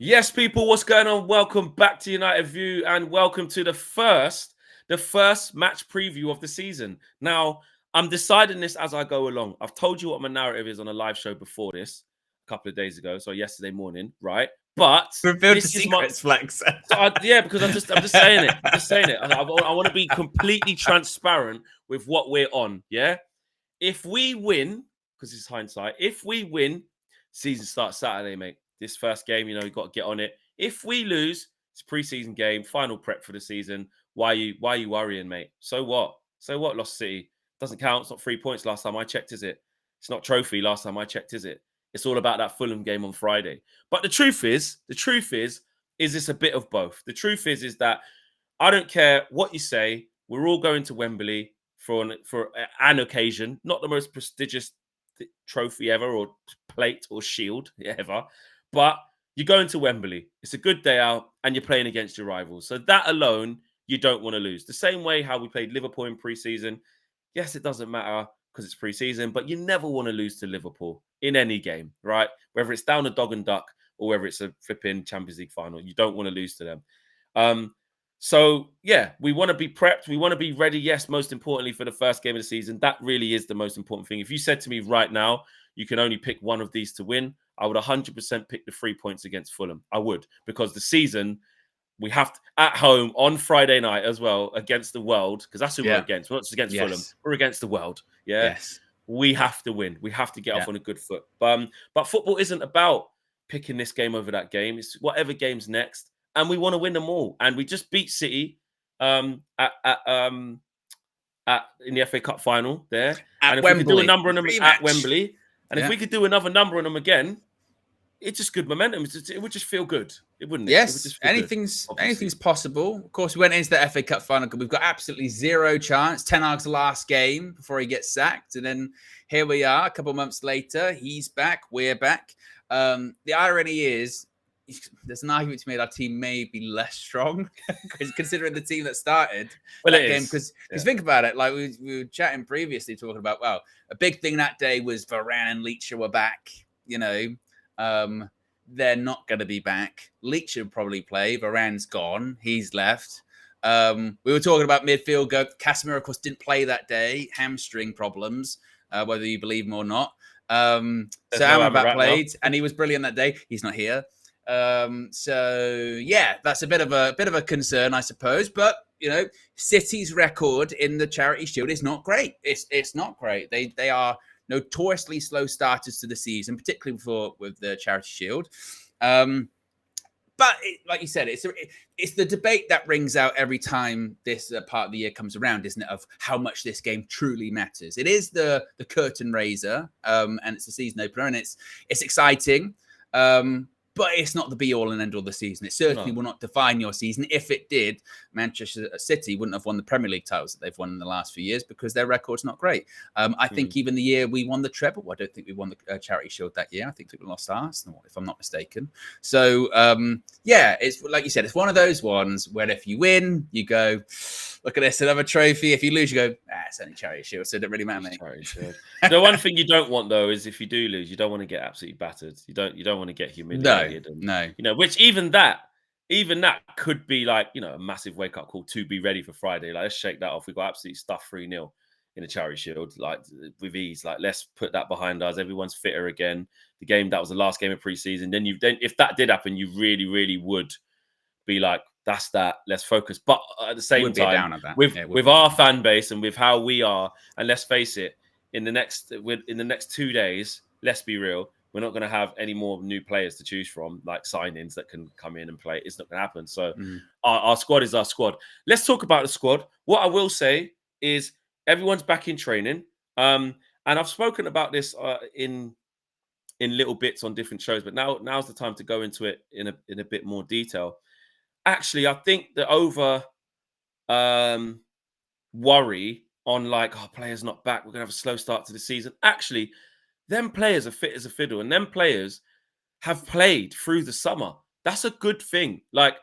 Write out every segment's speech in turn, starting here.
Yes, people, what's going on? Welcome back to United View and welcome to the first match preview of the season. Now, I'm deciding this as I go along. I've told you what my narrative is on a live show before this a couple of days ago, so yesterday morning, right? But Revealed this the is my secrets, Flex. because I'm just saying it. I'm just saying it. I want to be completely transparent with what we're on. Yeah, if we win, because it's hindsight, if we win, season starts Saturday, mate. This first game, you've got to get on it. If we lose, it's a preseason game, final prep for the season. Why are you worrying, mate? So what? So what? Lost City doesn't count. It's not 3 points last time I checked, is it? It's not trophy last time I checked, is it? It's all about that Fulham game on Friday. But the truth is this a bit of both? The truth is that I don't care what you say. We're all going to Wembley for an occasion, not the most prestigious trophy ever or plate or shield ever, but you're going to Wembley. It's a good day out and you're playing against your rivals. So that alone, you don't want to lose. The same way how we played Liverpool in pre-season. Yes, it doesn't matter because it's pre-season, but you never want to lose to Liverpool in any game, right? Whether it's down a dog and duck or whether it's a flipping Champions League final, you don't want to lose to them. So, yeah, we want to be prepped. We want to be ready, yes, most importantly, for the first game of the season. That really is the most important thing. If you said to me right now, you can only pick one of these to win, I would 100% pick the 3 points against Fulham. I would, because the season, we have to, at home on Friday night as well, against the world, because that's who we're against. We're not just against Fulham. We're against the world, yeah? Yes. We have to win. We have to get off on a good foot. But football isn't about picking this game over that game. It's whatever game's next. And we want to win them all. And we just beat City in the FA Cup final there. At and if Wembley. we could do a number on them Rematch. at Wembley, and if we could do another number on them again, it's just good momentum. It would just feel good, wouldn't it? Yes, it would just feel anything's possible. Of course, we went into the FA Cup final. We've got absolutely zero chance. Ten Hag's last game before he gets sacked, and then here we are. A couple of months later, he's back. We're back. The irony is, there's an argument to me that our team may be less strong, considering the team that started that game. Because think about it, like we were chatting previously, talking about, well, a big thing that day was Varane and Leach were back. They're not going to be back. Leach will probably play. Varane's gone. He's left. We were talking about midfield. Casemiro, of course, didn't play that day. Hamstring problems, whether you believe him or not. So Amrabat played, and he was brilliant that day. He's not here. So yeah, that's a bit of a concern, I suppose. But City's record in the Charity Shield is not great. It's not great. They are notoriously slow starters to the season, particularly with the Charity Shield. But like you said, it's the debate that rings out every time this part of the year comes around, isn't it? Of how much this game truly matters. It is the curtain raiser, and it's the season opener, and it's exciting. But it's not the be-all and end-all of the season. It certainly will not define your season. If it did, Manchester City wouldn't have won the Premier League titles that they've won in the last few years because their record's not great. I think even the year we won the treble, I don't think we won the Charity Shield that year. I think we lost Arsenal, if I'm not mistaken. So, it's like you said, it's one of those ones where if you win, you go, look at this, another trophy. If you lose, you go, it's only Charity Shield, so it doesn't really matter, mate. The one thing you don't want, though, is if you do lose, you don't want to get absolutely battered. You don't want to get humiliated. No. Which even that could be like, a massive wake-up call to be ready for Friday. Like, let's shake that off. We got absolutely stuffed 3-0 in the Charity Shield, like with ease. Like, let's put that behind us. Everyone's fitter again. The game that was the last game of preseason. Then if that did happen, you really, really would be like, that's that. Let's focus. But at the same time, with our fan base and with how we are, and let's face it, in the next 2 days, let's be real, we're not going to have any more new players to choose from, like signings that can come in and play. It's not going to happen. So our squad is our squad. Let's talk about the squad. What I will say is everyone's back in training. And I've spoken about this in little bits on different shows, but now's the time to go into it in a bit more detail. Actually, I think the over worry on players not back, we're going to have a slow start to the season. Actually, them players are fit as a fiddle, and them players have played through the summer. That's a good thing. Like,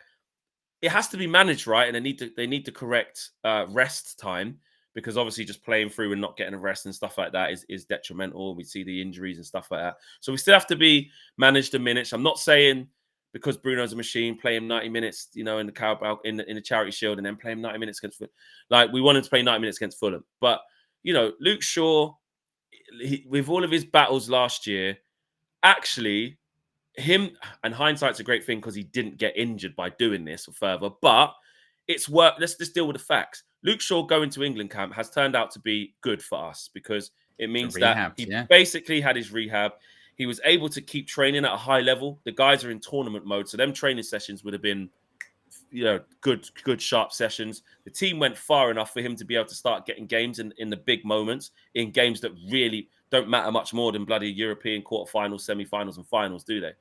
it has to be managed right, and they need to correct rest time, because obviously just playing through and not getting a rest and stuff like that is detrimental. We see the injuries and stuff like that. So we still have to be managed the minutes. I'm not saying because Bruno's a machine, play him 90 minutes, in the Carabao, in the Charity Shield, and then play him 90 minutes against Fulham. Like, we want him to play 90 minutes against Fulham. But, Luke Shaw, with all of his battles last year, actually, him, and hindsight's a great thing because he didn't get injured by doing this or further, but it's work. Let's just deal with the facts. Luke Shaw going to England camp has turned out to be good for us because it means that he basically had his rehab. He was able to keep training at a high level. The guys are in tournament mode, so them training sessions would have been, good sharp sessions. The team went far enough for him to be able to start getting games in the big moments, in games that really don't matter much more than bloody European quarterfinals, semi-finals, and finals, do they?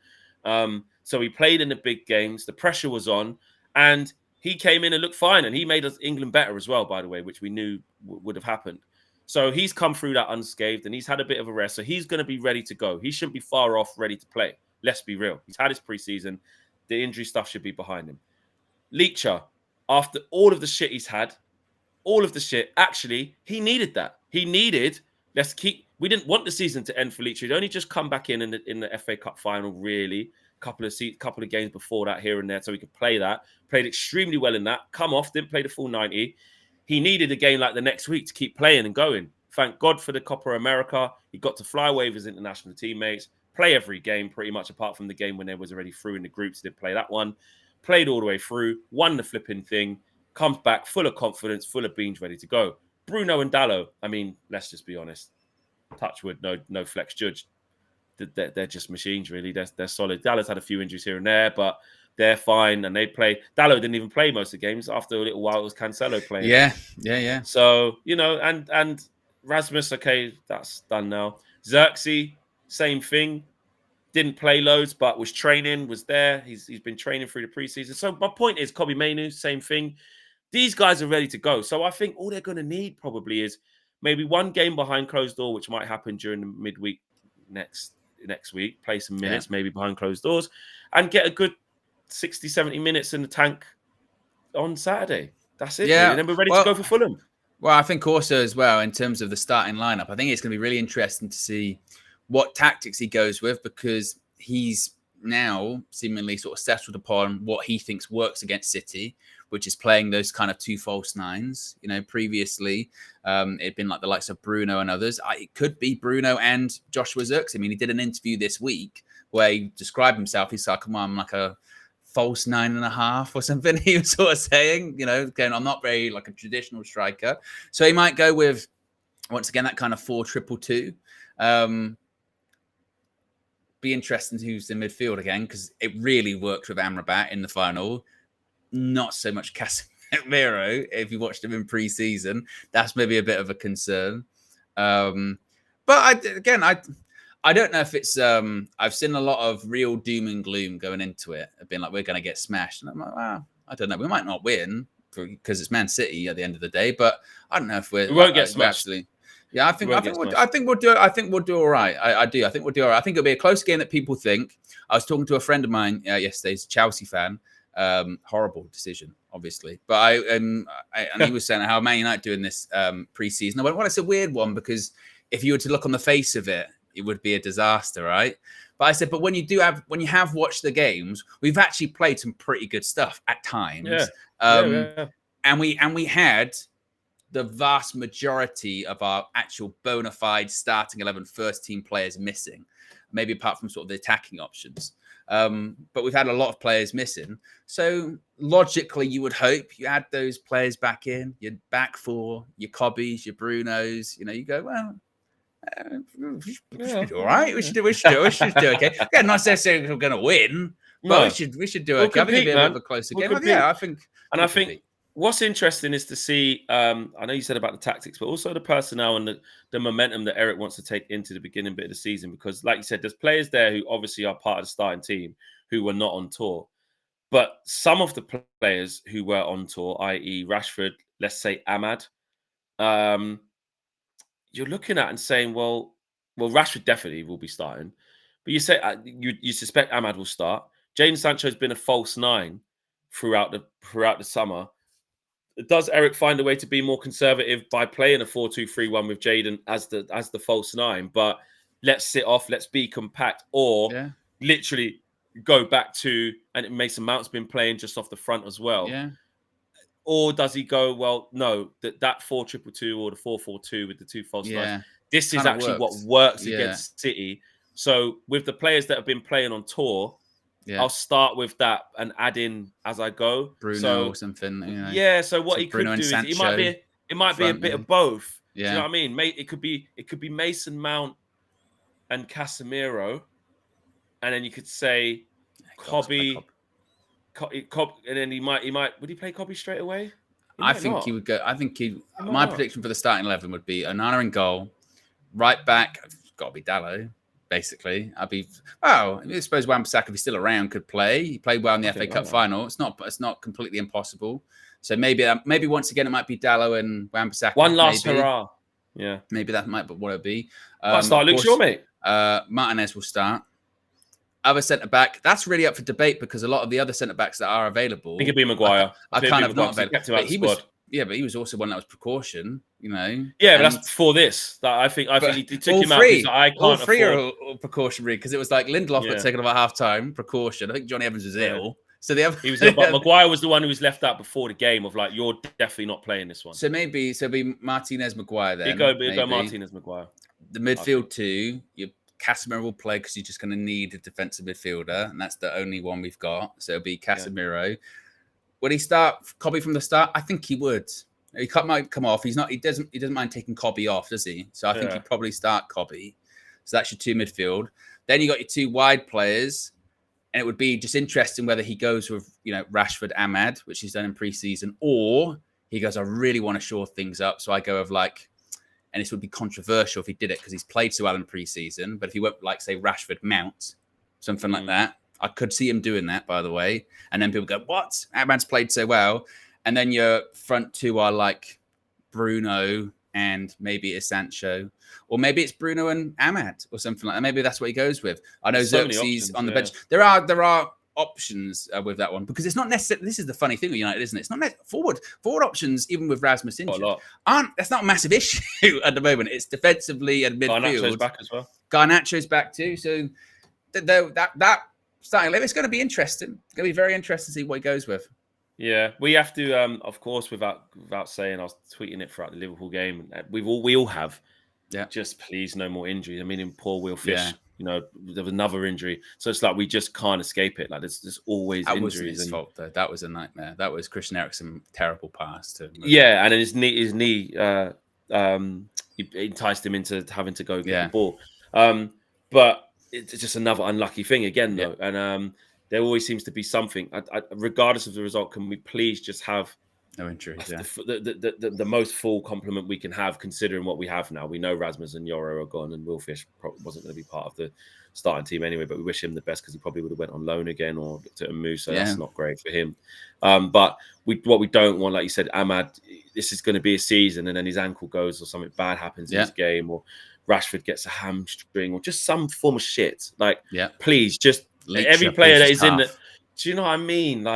So he played in the big games. The pressure was on, and he came in and looked fine, and he made us England better as well, by the way, which we knew would have happened. So he's come through that unscathed, and he's had a bit of a rest. So he's going to be ready to go. He shouldn't be far off ready to play. Let's be real. He's had his preseason. The injury stuff should be behind him. Leacher, after all of the shit he's had, actually, he needed that. We didn't want the season to end for Leacher. He'd only just come back in the FA Cup final, really. Couple of games before that here and there, so he could play that. Played extremely well in that. Come off, didn't play the full 90. He needed a game like the next week to keep playing and going. Thank God for the Copa America. He got to fly away with his international teammates, play every game pretty much, apart from the game when they was already through in the groups. He didn't play that one. Played all the way through, won the flipping thing, comes back full of confidence, full of beans, ready to go. Bruno and Dalot, I mean, let's just be honest. Touchwood, no flex judge. They're just machines, really. They're solid. Dalot's had a few injuries here and there, but they're fine, and they play. Dalot didn't even play most of the games. After a little while, it was Cancelo playing. Yeah. So, and Rasmus, okay, that's done now. Xerxes, same thing. Didn't play loads, but was training, was there. He's been training through the preseason. So my point is, Kobbie Mainoo, same thing. These guys are ready to go. So I think all they're going to need probably is maybe one game behind closed door, which might happen during the midweek next week. Play some minutes, maybe behind closed doors, and get a good 60, 70 minutes in the tank on Saturday. That's it. Yeah. Really. And then we're ready to go for Fulham. Well, I think also as well, in terms of the starting lineup, I think it's going to be really interesting to see what tactics he goes with, because he's now seemingly sort of settled upon what he thinks works against City, which is playing those kind of two false nines. Previously, it'd been like the likes of Bruno and others. It could be Bruno and Joshua Zirkzee. I mean, he did an interview this week where he described himself. He's like, come on, I'm like a false 9.5 or something. He was sort of saying, going, I'm not very like a traditional striker. So he might go with, once again, that kind of 4-2-2. Be interesting who's in midfield again, because it really worked with Amrabat in the final. Not so much Casemiro. If you watched him in pre-season, that's maybe a bit of a concern. But I don't know if it's. I've seen a lot of real doom and gloom going into it, being like, we're going to get smashed, and I'm like, wow, I don't know. We might not win because it's Man City at the end of the day, but I don't know if we won't get smashed. Actually. Yeah, I think we'll do. I think we'll do all right. I do. I think we'll do all right. I think it'll be a close game that people think. I was talking to a friend of mine yesterday, he's a Chelsea fan. Horrible decision, obviously, but and he was saying how Man United doing this pre-season. I went, well, it's a weird one, because if you were to look on the face of it, it would be a disaster, right? But I said, but when you have watched the games, we've actually played some pretty good stuff at times. Yeah. And we had the vast majority of our actual bona fide starting 11 first team players missing, maybe apart from sort of the attacking options. But we've had a lot of players missing. So logically, you would hope you add those players back in, your back four, your Cobbies, your Brunos. You go, well, we should do all right. We should do okay. Yeah, not necessarily we're going to win, but we should do okay. I think it'll be a bit of a closer game. Yeah, I think. And I think what's interesting is to see, I know you said about the tactics, but also the personnel and the momentum that Eric wants to take into the beginning bit of the season. Because like you said, there's players there who obviously are part of the starting team who were not on tour. But some of the players who were on tour, i.e. Rashford, let's say Ahmad, you're looking at and saying, well, Rashford definitely will be starting. But you say you suspect Ahmad will start. Jadon Sancho's been a false nine throughout the summer. Does Eric find a way to be more conservative by playing a 4-2-3-1 with Jadon as the false nine? But let's sit off, let's be compact, or literally go back to, and Mason Mount's been playing just off the front as well. Yeah. Or does he go, well, no, that 4-2-2 or the 4-4-2 with the two false nines, this is actually what works against City. So with the players that have been playing on tour, I'll start with that and add in as I go. Bruno or something. So what he could do is it might be a bit of both. Do you know what I mean? It could be Mason Mount and Casemiro, and then you could say Cobby. And then he might. Would he play Cobby straight away? I think he would go. I think my prediction for the starting 11 would be Onana in goal, right back. It's got to be Dalot. Basically, I suppose Wan-Bissaka, if he's still around, could play. He played well in the FA Cup final. It's not completely impossible. So maybe once again it might be Dalot and Wan-Bissaka. One last hurrah. Yeah, maybe that might be what it'll be. I'll start Luke Shaw, mate. Martinez will start. Other centre back, that's really up for debate because a lot of the other centre backs that are available, it could be Maguire. I kind of not available. Kept him out the squad. But he was also one that was precaution, Yeah, but that's before this. That I think he took him out. All three are precautionary because it was like Lindelof got taken off at half time, precaution. I think Johnny Evans was ill. So the other but Maguire was the one who was left out before the game of like, you're definitely not playing this one. So maybe be Martinez Maguire then. You go Martinez Maguire. The midfield two, Casemiro will play because you're just going to need a defensive midfielder, and that's the only one we've got. So it'll be Casemiro. Yeah. Would he start Cobby from the start? I think he would. He might come off. He doesn't mind taking Cobby off, does he? So I think he'd probably start Cobby. So that's your two midfield. Then you got your two wide players, and it would be just interesting whether he goes with Rashford, Ahmad, which he's done in pre-season, or he goes, I really want to shore things up, so I go with and this would be controversial if he did it because he's played so well in pre-season. But if he went say Rashford, Mount, something like that, I could see him doing that, by the way. And then people go, what? Ahmad's played so well. And then your front two are like Bruno and maybe it's Sancho. Or maybe it's Bruno and Ahmad or something like that. Maybe that's what he goes with. I know Xerxes on the bench. There are options with that one because it's not necessarily. This is the funny thing with United, isn't it? It's not forward options, even with Rasmus injured, that's not a massissive issue at the moment. It's defensively and midfield. Garnacho's back as well. Garnacho's back too. So that starting 11, it's going to be interesting. It's going to be very interesting to see what he goes with. Yeah, we have to, of course, without saying, I was tweeting it throughout the Liverpool game. We all have. Yeah. Just please, no more injuries. I mean, in poor Will Fish. There was another injury. So it's like we just can't escape it. Like there's always injuries. That was his fault, though. That was a nightmare. That was Christian Eriksen terrible pass to. Yeah, and then his knee enticed him into having to go get the ball. But it's just another unlucky thing again, though. And there always seems to be something. Regardless of the result, can we please just have no injuries? The most full complement we can have, considering what we have now. We know Rasmus and Yoro are gone, and Will Fish wasn't going to be part of the starting team anyway. But we wish him the best because he probably would have went on loan again or looked at a move. So that's not great for him. But what we don't want, like you said, Ahmad, this is going to be a season, and then his ankle goes or something bad happens in his game, or Rashford gets a hamstring, or just some form of shit. Please, just every player that is in the. Do you know what I mean?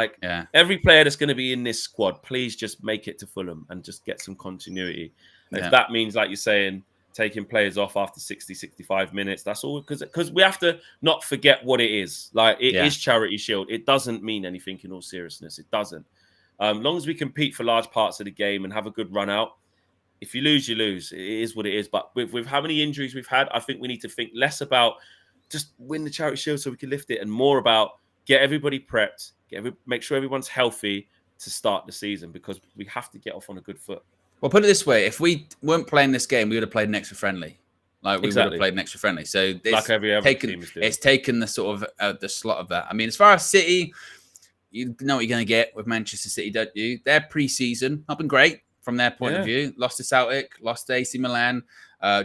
Every player that's going to be in this squad, please just make it to Fulham and just get some continuity. If that means, like you're saying, taking players off after 60, 65 minutes, that's all. Because we have to not forget what it is. It is Charity Shield. It doesn't mean anything in all seriousness. It doesn't. As long as we compete for large parts of the game and have a good run out, if you lose, you lose. It is what it is. But with how many injuries we've had, I think we need to think less about just win the Charity Shield so we can lift it, and more about get everybody prepped, make sure everyone's healthy to start the season, because we have to get off on a good foot. Well, put it this way: if we weren't playing this game, we would have played an extra friendly. Would have played an extra friendly. So like every other team is doing. It's taken the sort of the slot of that. I mean, as far as City, you know what you're going to get with Manchester City, don't you? Their pre-season not been great from their point of view. Lost to Celtic, lost to AC Milan,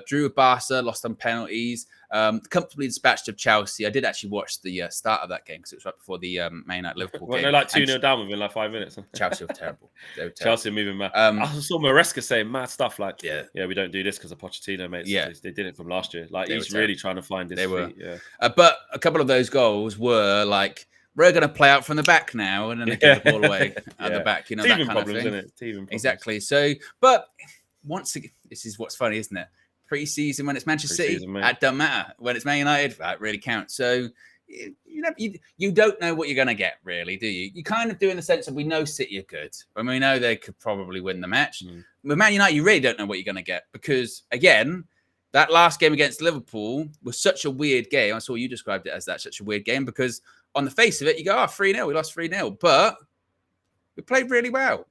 drew with Barca, lost on penalties. Comfortably dispatched of Chelsea. I did actually watch the start of that game because it was right before the Man United Liverpool game. They're like 2-0 down within like 5 minutes. Chelsea were terrible. Chelsea moving mad. I saw Maresca saying mad stuff like, we don't do this because of Pochettino, mate. Yeah. They did it from last year. Like, he's really trying to find his feet. Yeah. But a couple of those goals were like, we're going to play out from the back now, and then they give the ball away at the back. You know, teething that kind problems, of thing. Isn't it? Teething problems. Exactly. So, but once again, this is what's funny, isn't it? Pre-season when it's Manchester City, that doesn't matter. When it's Man United, that really counts. So you don't know what you're going to get, really, do you? You kind of do in the sense of we know City are good, and we know they could probably win the match. With Man United, you really don't know what you're going to get because, again, that last game against Liverpool was such a weird game. I saw you described it as that, such a weird game, because on the face of it, you go, 3-0, we lost 3-0. But we played really well.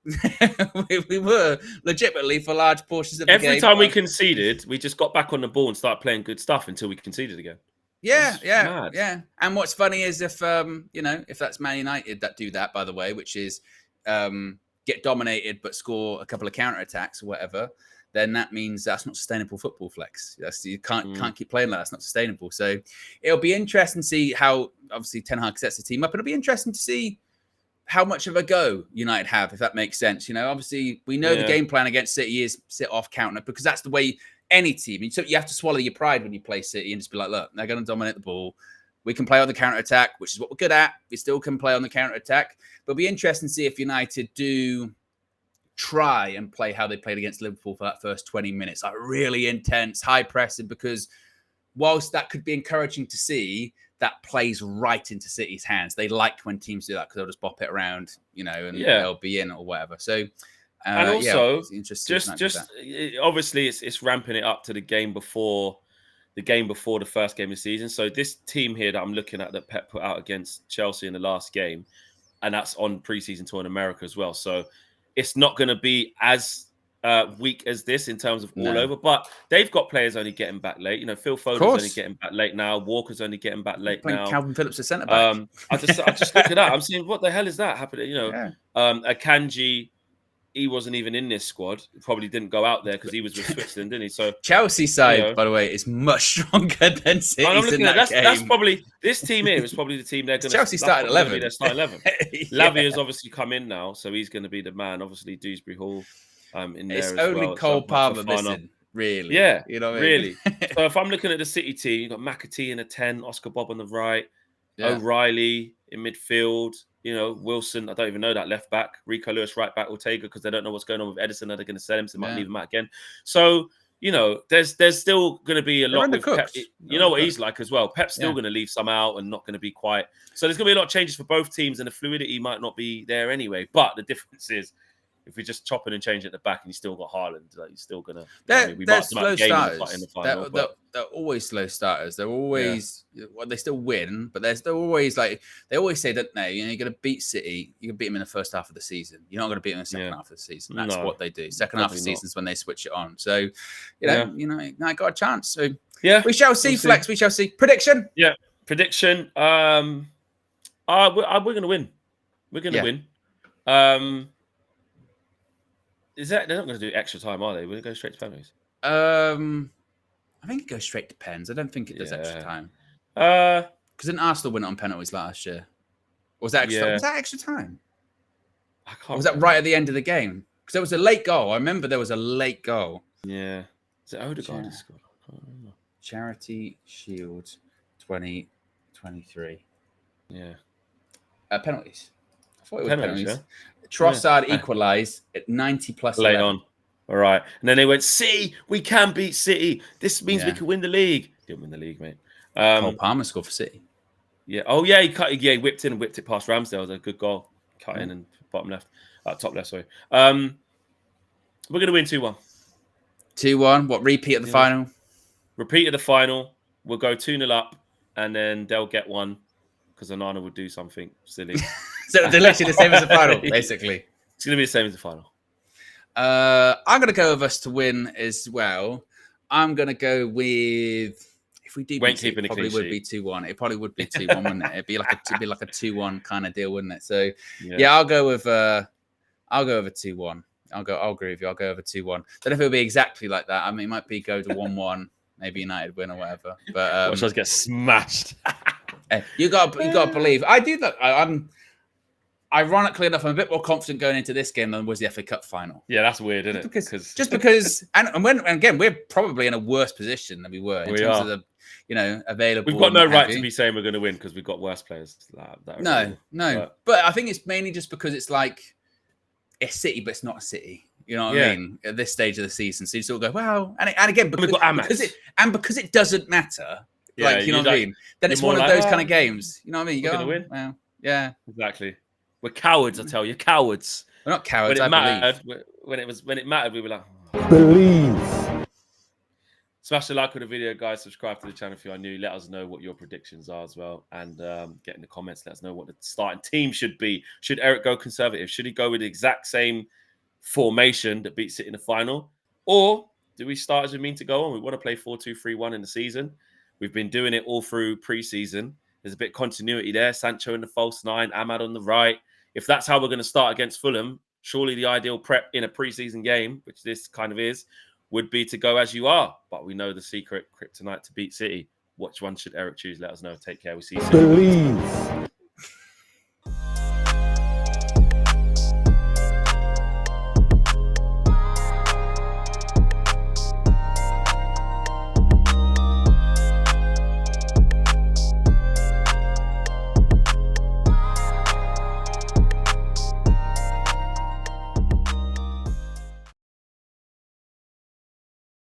we were legitimately for large portions of the game. Every time we conceded, we just got back on the ball and started playing good stuff until we conceded again. Yeah. And what's funny is if that's Man United that do that, by the way, which is get dominated but score a couple of counter-attacks or whatever, then that means that's not sustainable football, Flex. You can't keep playing like that. That's not sustainable. So it'll be interesting to see how, obviously, Ten Hag sets the team up. It'll be interesting to see how much of a go United have, if that makes sense. Obviously, we know the game plan against City is sit off, counter, because that's the way any team. So you have to swallow your pride when you play City and just be like, look, they're going to dominate the ball. We can play on the counter-attack, which is what we're good at. We still can play on the counter-attack. But it'll be interesting to see if United do try and play how they played against Liverpool for that first 20 minutes. Like really intense, high pressing, because whilst that could be encouraging to see, that plays right into City's hands. They like when teams do that because they'll just bop it around, and they'll be in or whatever. So, and also, just obviously, it's ramping it up to the game before the first game of the season. So this team here that I'm looking at that Pep put out against Chelsea in the last game, and that's on preseason tour in America as well. So it's not going to be as weak as this in terms of all over, but they've got players only getting back late. Phil Foden's only getting back late now. Walker's only getting back late now. Calvin Phillips is centre back. I just looked at that. I'm saying, what the hell is that happening? Akanji, he wasn't even in this squad. He probably didn't go out there because he was with Switzerland, didn't he? So Chelsea side, by the way, is much stronger than City's in that game. That's probably this team here is probably the team they're going to. Chelsea started 11. They're starting 11. Lavia's obviously come in now, so he's going to be the man. Obviously, Dewsbury Hall in there as well. It's only Cole Palmer missing, really. Yeah, you know what really. I mean? So if I'm looking at the City team, you've got McAtee in a 10, Oscar Bob on the right, O'Reilly in midfield. Wilson, I don't even know that left back. Rico Lewis right back, Ortega, because they don't know what's going on with Edison. Are they going to sell him? So they might leave him out again. So, there's still going to be a lot with Pep. You know what he's like as well. Pep's still going to leave some out and not going to be quite. So there's going to be a lot of changes for both teams, and the fluidity might not be there anyway. But the difference is, if we just chop it and change it at the back and you still got Haaland, like, you're still going to... They're slow starters. In the final, they're always slow starters. They're always... Well, they still win, but they're always like... They always say, don't they? You're going to beat City. You can beat them in the first half of the season. You're not going to beat them in the second half of the season. That's what they do. Second half of the season is when they switch it on. So, I got a chance. So, we shall see, Flex. We shall see. Prediction? Yeah. Prediction. We're going to win. We're going to win. They're not going to do extra time, are they? Will it go straight to penalties? I think it goes straight to pens. I don't think it does extra time. Because didn't Arsenal win it on penalties last year? Or was that extra? Was that extra time? I can't. Or was that right at the end of the game? Because there was a late goal. I remember there was a late goal. Yeah. Is it Odegaard who scored? I can't remember. Charity Shield 2023. Yeah. Penalties. I thought it was penalties. Yeah? Trossard equalised at 90 plus late 11. on. All right. And then they went, see, we can beat City. This means we can win the league. Didn't win the league, mate. Cole Palmer scored for City. Yeah. Oh, yeah. He whipped in and whipped it past Ramsdale. It was a good goal. Cut in and bottom left. Top left, sorry. We're going to win 2-1. 2-1. What, repeat of the final? Repeat of the final. We'll go 2-0 up, and then they'll get one because Onana would do something silly. So they're literally the same as the final, basically. It's going to be the same as the final. I'm going to go with us to win as well. I'm going to go with... If we do beat it, probably would be 2-1. It probably would be 2-1, wouldn't it? It'd be like a 2-1 kind of deal, wouldn't it? So, I'll go with a 2-1. I'll agree with you. I'll go over 2-1. Don't know if it'll be exactly like that. I mean, it might be go to 1-1, maybe United win or whatever. But watch us get smashed. You got to believe. I do that. I'm ironically enough, I'm a bit more confident going into this game than was the FA Cup final. Yeah, that's weird, isn't it? Because and again, we're probably in a worse position than we were in terms of the available. We've got no right to be saying we're going to win because we've got worse players. But I think it's mainly just because it's like it's City, but it's not a City. You know what I mean? At this stage of the season, so you sort of go, well, and again because it doesn't matter. Yeah, like, you know what I mean? Then you're it's more one of like, those kind "Oh, of games. You know what I mean? You we're go, gonna win." well, yeah. Exactly. We're cowards, I tell you, cowards. We're not When cowards, it I believe. mattered, when it mattered, we were like, "Oh." Believe. Smash the like on the video, guys. Subscribe to the channel if you are new. Let us know what your predictions are as well. And get in the comments. Let us know what the starting team should be. Should Eric go conservative? Should he go with the exact same formation that beats it in the final? Or do we start as we mean to go on? We want to play 4-2-3-1 in the season. We've been doing it all through preseason. There's a bit of continuity there. Sancho in the false nine, Ahmad on the right. If that's how we're going to start against Fulham, surely the ideal prep in a preseason game, which this kind of is, would be to go as you are. But we know the secret kryptonite to beat City. Which one should Eric choose? Let us know. Take care. We'll see you soon. Believe.